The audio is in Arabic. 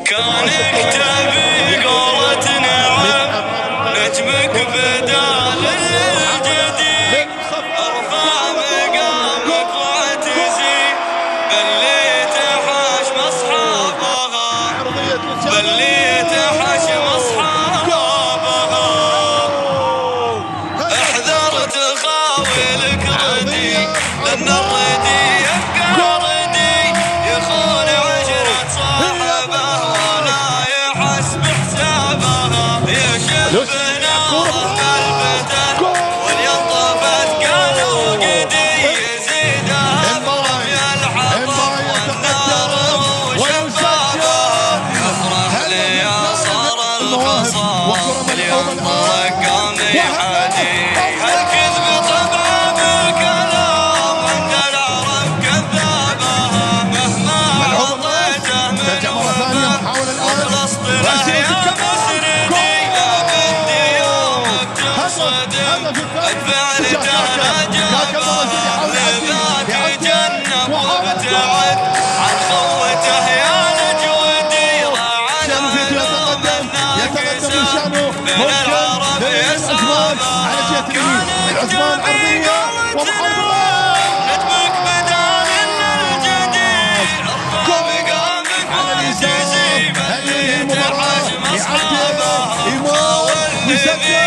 كان كتابي قولة نعم نجمك بدال الجديد ارفع مقامك واعتزي بليت حشم اصحابها بليت حشم اصحابها احذر تخاولك ردي لان الردي يبقى ردي يخون عشرة صاحبه ولا يحسب حسابها يشبنا قلبته والينطفت قالوا قدي يزيدها برمي الحطب والنار وشبابها يفرح لي يا صار الخصام اليوم رقامي حدي هالكذب طبعا بالكلام عند العرب كذابها مهما عطيته من وفاء وخلصت له يا مسردي لا بدي يومك تنصدم ادفع لجهله جابها لذاك جنب وابتعد عن خوته يا نجودي راعى العلوم الناقصه بين العرب يسامها العثمان عرضية نجمك بدال الجديد ارفع مقامك واعتزي بليت حشم اصحابها والذي